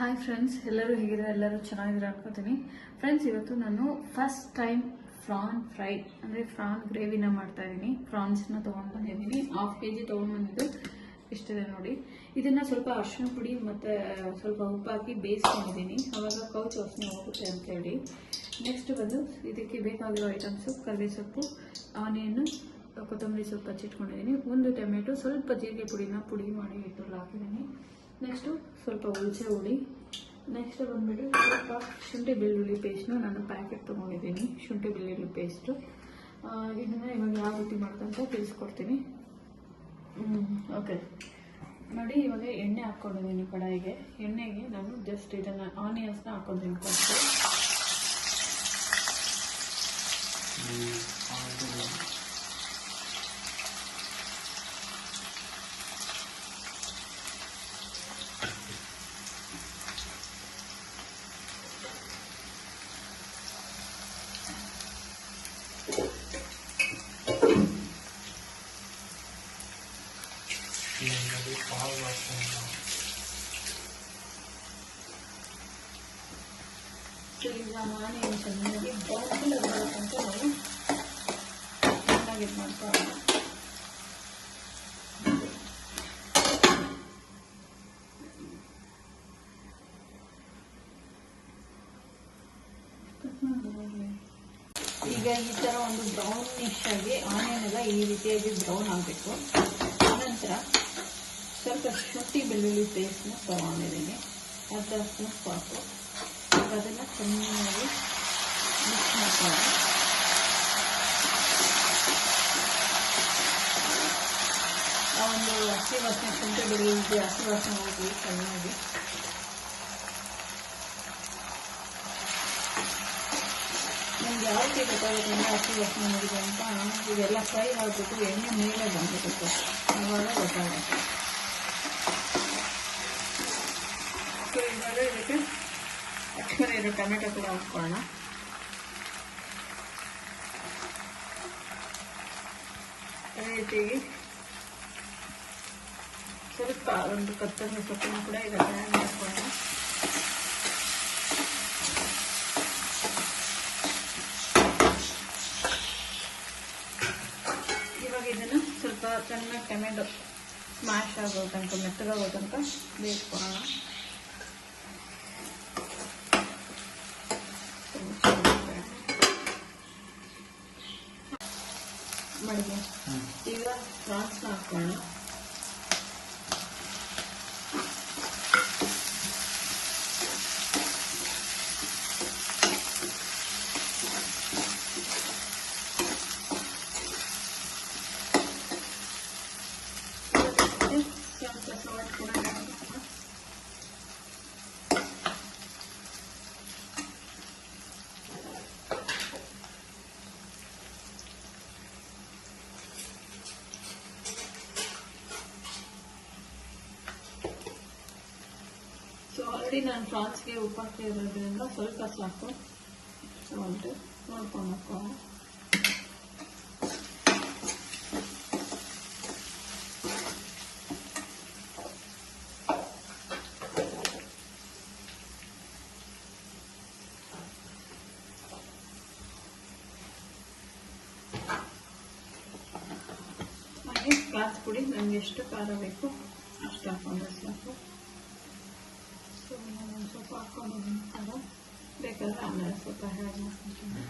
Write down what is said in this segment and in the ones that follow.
Hi friends, ಎಲ್ಲರೂ ಹೇಗಿದ್ದಾರೆ? ಎಲ್ಲರೂ ಚೆನ್ನಾಗಿದ್ದಾರೆ ಅನ್ಕೋತೀನಿ. ಫ್ರೆಂಡ್ಸ್, ಇವತ್ತು ನಾನು ಫಸ್ಟ್ ಟೈಮ್ ಫ್ರಾನ್ ಫ್ರೈ ಅಂದರೆ ಫ್ರಾನ್ ಗ್ರೇವಿನ ಮಾಡ್ತಾ ಇದ್ದೀನಿ. ಫ್ರಾನ್ಸ್ನ ತೊಗೊಂಡು ಬಂದಿದ್ದೀನಿ. 1/2 kg ತೊಗೊಂಡ್ಬಂದಿದ್ದು ಇಷ್ಟಿದೆ ನೋಡಿ. ಇದನ್ನು ಸ್ವಲ್ಪ ಅರಿಶಿನ ಪುಡಿ ಮತ್ತು ಸ್ವಲ್ಪ ಉಪ್ಪು ಹಾಕಿ ಬೇಯಿಸ್ಕೊಂಡಿದ್ದೀನಿ. ಆವಾಗ ಕೌಚ್ ವಾಸನೆ ಹೋಗುತ್ತೆ ಅಂತೇಳಿ. ನೆಕ್ಸ್ಟ್ ಬಂದು ಇದಕ್ಕೆ ಬೇಕಾಗಿರೋ ಐಟಮ್ಸು: ಕರಿಬೇವು ಸೊಪ್ಪು, ಆನಿಯನ್ನು, ಕೊತ್ತಂಬರಿ ಸೊಪ್ಪು ಹಚ್ಚಿಟ್ಕೊಂಡಿದ್ದೀನಿ, 1 ಟೊಮೆಟೊ, ಸ್ವಲ್ಪ ಜೀರಿಗೆ ಪುಡಿನ ಪುಡಿ ಮಾಡಿ ಇಟ್ಟಲ್ಲಿ ಹಾಕಿದ್ದೀನಿ. ನೆಕ್ಸ್ಟು ಸ್ವಲ್ಪ ಹುಣಸೆ ಹುಳಿ. ನೆಕ್ಸ್ಟ್ ಬಂದುಬಿಟ್ಟು ಸ್ವಲ್ಪ ಶುಂಠಿ ಬೆಳ್ಳುಳ್ಳಿ ಪೇಸ್ಟು ನಾನು ಪ್ಯಾಕೆಟ್ ತೊಗೊಂಡಿದ್ದೀನಿ. ಶುಂಠಿ ಬೆಳ್ಳುಳ್ಳಿ ಪೇಸ್ಟು ಇದನ್ನು ಇವಾಗ ಯಾವ ರೀತಿ ಮಾಡ್ಕೊಂತ ತಿಳಿಸ್ಕೊಡ್ತೀನಿ. ಓಕೆ ನೋಡಿ, ಇವಾಗ ಎಣ್ಣೆ ಹಾಕ್ಕೊಂಡಿದ್ದೀನಿ ಕಡಾಯಿಗೆ. ಎಣ್ಣೆಗೆ ನಾನು ಜಸ್ಟ್ ಇದನ್ನು ಆನಿಯನ್ಸ್ನ ಹಾಕ್ಕೊಂಡಿದ್ದೀನಿ ಫಸ್ಟು. ಈಗ ಆನಿಯನ್ ಚೆನ್ನಾಗಿ ಬ್ರೌನ್ ಬರೋಕ್ಕಂತ ನಾವು ಚೆನ್ನಾಗಿ ಇದು ಮಾಡ್ಕೊಳ್ಳೋಣ. ಈಗ ಈ ಥರ ಒಂದು ಬ್ರೌನಿಶ್ ಆಗಿ ಆನಿಯನ್ ಎಲ್ಲ ಈ ರೀತಿಯಾಗಿ ಬ್ರೌನ್ ಆಗಬೇಕು. ನಂತರ ಸ್ವಲ್ಪ ಶುಂಠಿ ಬೆಳ್ಳುಳ್ಳಿ ಪೇಸ್ಟ್ನ ತೊಗೊಂಡಿದ್ದೀನಿ, ಅರ್ಧ ಸ್ಪೂನ್ ಸಾಕು. ಅದನ್ನು ಚೆನ್ನಾಗಿ ಮಿಕ್ಸ್ ಮಾಡ್ಕೊಳ್ಳೋಣ. ಆ ಒಂದು ಹಸಿ ವಾಸನೆ, ಶುಂಠಿ ಬೆಳ್ಳುಳ್ಳಿ ಹಸಿ ವಾಸನೆ ಹೋಗಿ ಚೆನ್ನಾಗಿ ನಮ್ಗೆ ಯಾವ ರೀತಿ ಗೊತ್ತಾಗುತ್ತೆ ಅಂದರೆ ಹಸಿ ವಾಸನೆ ಹೋಗಿದೆ ಅಂತ. ಇದೆಲ್ಲ ಫ್ರೈ ಆಗಿಬಿಟ್ಟು ಎಣ್ಣೆ ಮೇಲೆ ಬಂದ್ಬಿಡುತ್ತೆ, ಆವಾಗ ಗೊತ್ತಾಗುತ್ತೆ. ಸೊ ಇವಾಗ ಇದಕ್ಕೆ ಅಷ್ಟೇ ಇರೋ ಟೊಮೆಟೊ ಕೂಡ ಹಾಕ್ಕೊಳ್ಳೋಣ. ಅದೇ ರೀತಿಯಾಗಿ ಸ್ವಲ್ಪ ಒಂದು ಕೊತ್ತಂಬರಿ ಸೊಪ್ಪನ್ನು ಕೂಡ ಇದಕ್ಕೆ ಆ್ಯಡ್ ಮಾಡ್ಕೊಳ್ಳೋಣ. ಇವಾಗ ಇದನ್ನು ಸ್ವಲ್ಪ ಚೆನ್ನಾಗಿ ಟೊಮೆಟೊ ಸ್ಮ್ಯಾಶ್ ಆಗೋ ತನಕ, ಮೆತ್ತಗಾಗೋ ತನಕ ಬೇಯಿಸ್ಕೊಳ್ಳೋಣ. ಮಾಡಿದೆ. ಈಗ ಫ್ರಾನ್ಸ್ನ ಹಾಕೋಣ. ಸಾಲ್ಟ್ ಕೂಡ ಸೊ ಆಲ್ರೆಡಿ ನಾನು ಫ್ರಾನ್ಸ್ಗೆ ಉಪ್ಪು ಹಾಕಿರೋದ್ರಿಂದ ಸ್ವಲ್ಪ ಸಾಕು. ಸಾಲ್ಟ್ ನೋಡ್ಕೊಂಡು ಹಾಕೋಣ. ಹಾಗೆ ಖಾರದ ಪುಡಿ ನನಗೆ ಎಷ್ಟು ಖಾರ ಬೇಕು ಅಷ್ಟು ಹಾಕೊಂಡ್ರೆ ಸಾಕು. ಸೊ ನಾನು ಸ್ವಲ್ಪ ಹಾಕ್ಕೊಂಡಿದ್ದೀನಿ ಖಾರ, ಬೇಕಾದ್ರೆ ಆಮೇಲೆ ಸ್ವಲ್ಪ ಆ್ಯಡ್ ಮಾಡ್ಕೊತೀನಿ.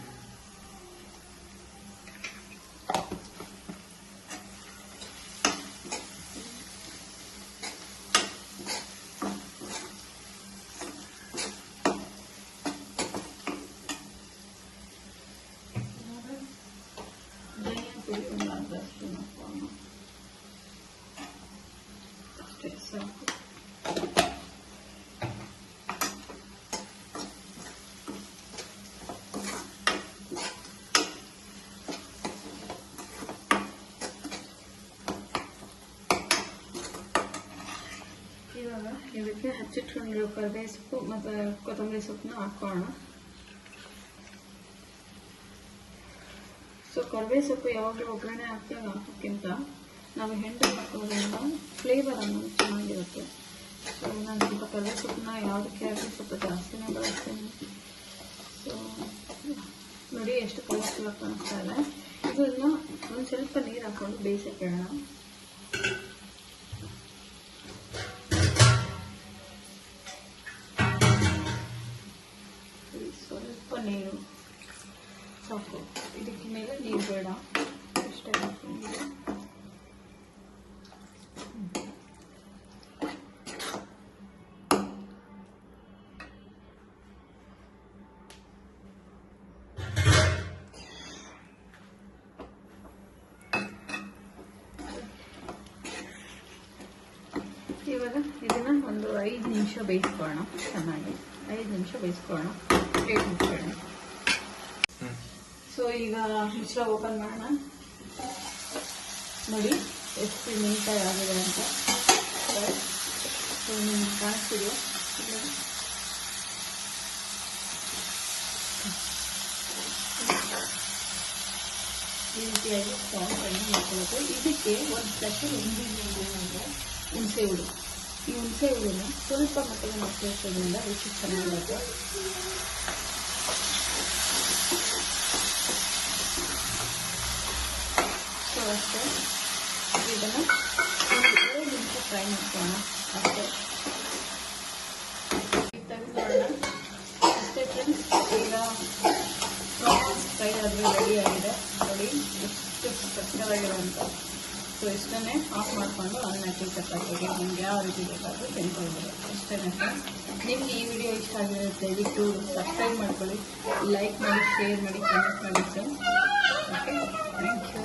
ಧನಿಯಾ ಪುಡಿ ಒಂದು ಅರ್ಧ ಸ್ಪೂನ್ ಹಾಕೋಣ, ಅಷ್ಟೇ ಸಾಕು. ಇವಾಗ ಇದಕ್ಕೆ ಹಚ್ಚಿಟ್ಕೊಂಡಿರೋ ಕರಿಬೇವು ಸೊಪ್ಪು ಮತ್ತು ಕೊತ್ತಂಬರಿ ಸೊಪ್ಪನ್ನ ಹಾಕೋಣ. ಸೊ ಕರಿಬೇವು ಸೊಪ್ಪು ಯಾವಾಗಲೂ ಒಗ್ಗರಣೆ ಹಾಕೋಕ್ಕಿಂತ ನಾವು ಹೆಂಡು ಹಾಕೋದ್ರಿಂದ ಫ್ಲೇವರ್ ಅನ್ನೋದು ಚೆನ್ನಾಗಿರುತ್ತೆ. ಸೊ ನಾನು ಸ್ವಲ್ಪ ಕಡಲೆ ಸೊಪ್ಪನ್ನ ಯಾವುದಕ್ಕೆ ಹಾಕಿ ಸ್ವಲ್ಪ ಜಾಸ್ತಿನೇ ಬಳಸ್ತೀನಿ. ಸೊ ನೋಡಿ ಎಷ್ಟು ಕಲರ್ಫುಲ್ ಆಗಿ ಕಾಣಿಸ್ತಾ ಇದೆ. ಇದನ್ನು ಒಂದು ಸ್ವಲ್ಪ ನೀರು ಹಾಕ್ಕೊಂಡು ಬೇಯಿಸೋಣ. ಸ್ವಲ್ಪ ನೀರು ಸಾಕು, ಇದಕ್ಕೆ ಮೇಲೆ ನೀರು ಬೇಡ, ಅಷ್ಟೇ ಹಾಕ್ಕೊಂಡು ಇವಾಗ ಇದನ್ನ ಒಂದು 5 ನಿಮಿಷ ಬೇಯಿಸ್ಕೊಳ್ಳೋಣ. ಚೆನ್ನಾಗಿ 5 ನಿಮಿಷ ಬೇಯಿಸ್ಕೊಳ್ಳೋಣ. ಪ್ಲೇಟ್ ಮುಚ್ಕೊಳ್ಳೋಣ. ಸೊ ಈಗ ಮಿಶ್ರ ಓಪನ್ ಮಾಡೋಣ. ನೋಡಿ ಎಷ್ಟು ನೀಟಾಗಿ ಆಗಿದೆ ಅಂತ. ಸೊ ನಿಮ್ಗೆ ಕಾಣಿಸ್ತಿದೆಯಾ? ಈ ರೀತಿಯಾಗಿ ಸಾಫ್ಟ್ ಆಗಿ ಮಾಡ್ಕೊಳ್ಬೇಕು. ಇದಕ್ಕೆ ಒಂದು ಸ್ಪೆಷಲ್ ಇಂಗ್ರೀಡಿಯೆಂಟ್ ಏನಂದರೆ ಹುಣಸೆ ಹುಳಿ. ಈ ಹುಣಸೆ ಹುಳಿನ ಸ್ವಲ್ಪ ಮಟ್ಟಿಗೆ ಮಕ್ಕಳಿಸೋದ್ರಿಂದ ರುಚಿ ಚೆನ್ನಾಗಿರುತ್ತೆ. ಸೊ ಅಷ್ಟೇ, ಇದನ್ನು 2 ನಿಮಿಷ ಫ್ರೈ ಮಾಡ್ಕೊಳ್ಳೋಣ ಅಷ್ಟೇ. ತೆಗೆದುಕೊಳ್ಳೋಣ ಅಷ್ಟೇ ಫ್ರೆಂಡ್ಸ್. ಈಗ ಪ್ರಾನ್ಸ್ ಫ್ರೈ ಆದರೆ ರೆಡಿ ಆಗಿದೆ. ನೋಡಿ ಎಷ್ಟು ಸಕ್ಕತ್ತಾಗಿರುವಂಥ. ಸೊ ಇಷ್ಟನ್ನೇ ಆಫ್ ಮಾಡಿಕೊಂಡು ಅನ್ನಕ್ಕೆ ಚಪಾತಿಗೆ ನಿಮ್ಗೆ ಯಾವ ರೀತಿ ಬೇಕಾದರೂ ತಿನ್ಕೊಳ್ಬೋದು. ಅಷ್ಟೇ ಫ್ರೆಂಡ್ಸ್. ನಿಮ್ಗೆ ಈ ವಿಡಿಯೋ ಇಷ್ಟ ಆಗಿರುತ್ತೆ ದಯವಿಟ್ಟು ಸಬ್ಸ್ಕ್ರೈಬ್ ಮಾಡ್ಕೊಳ್ಳಿ, ಲೈಕ್ ಮಾಡಿ, ಶೇರ್ ಮಾಡಿ, ಕಮೆಂಟ್ ಮಾಡಿ ಫ್ರೆಂಡ್ಸ್. Okay, thank you.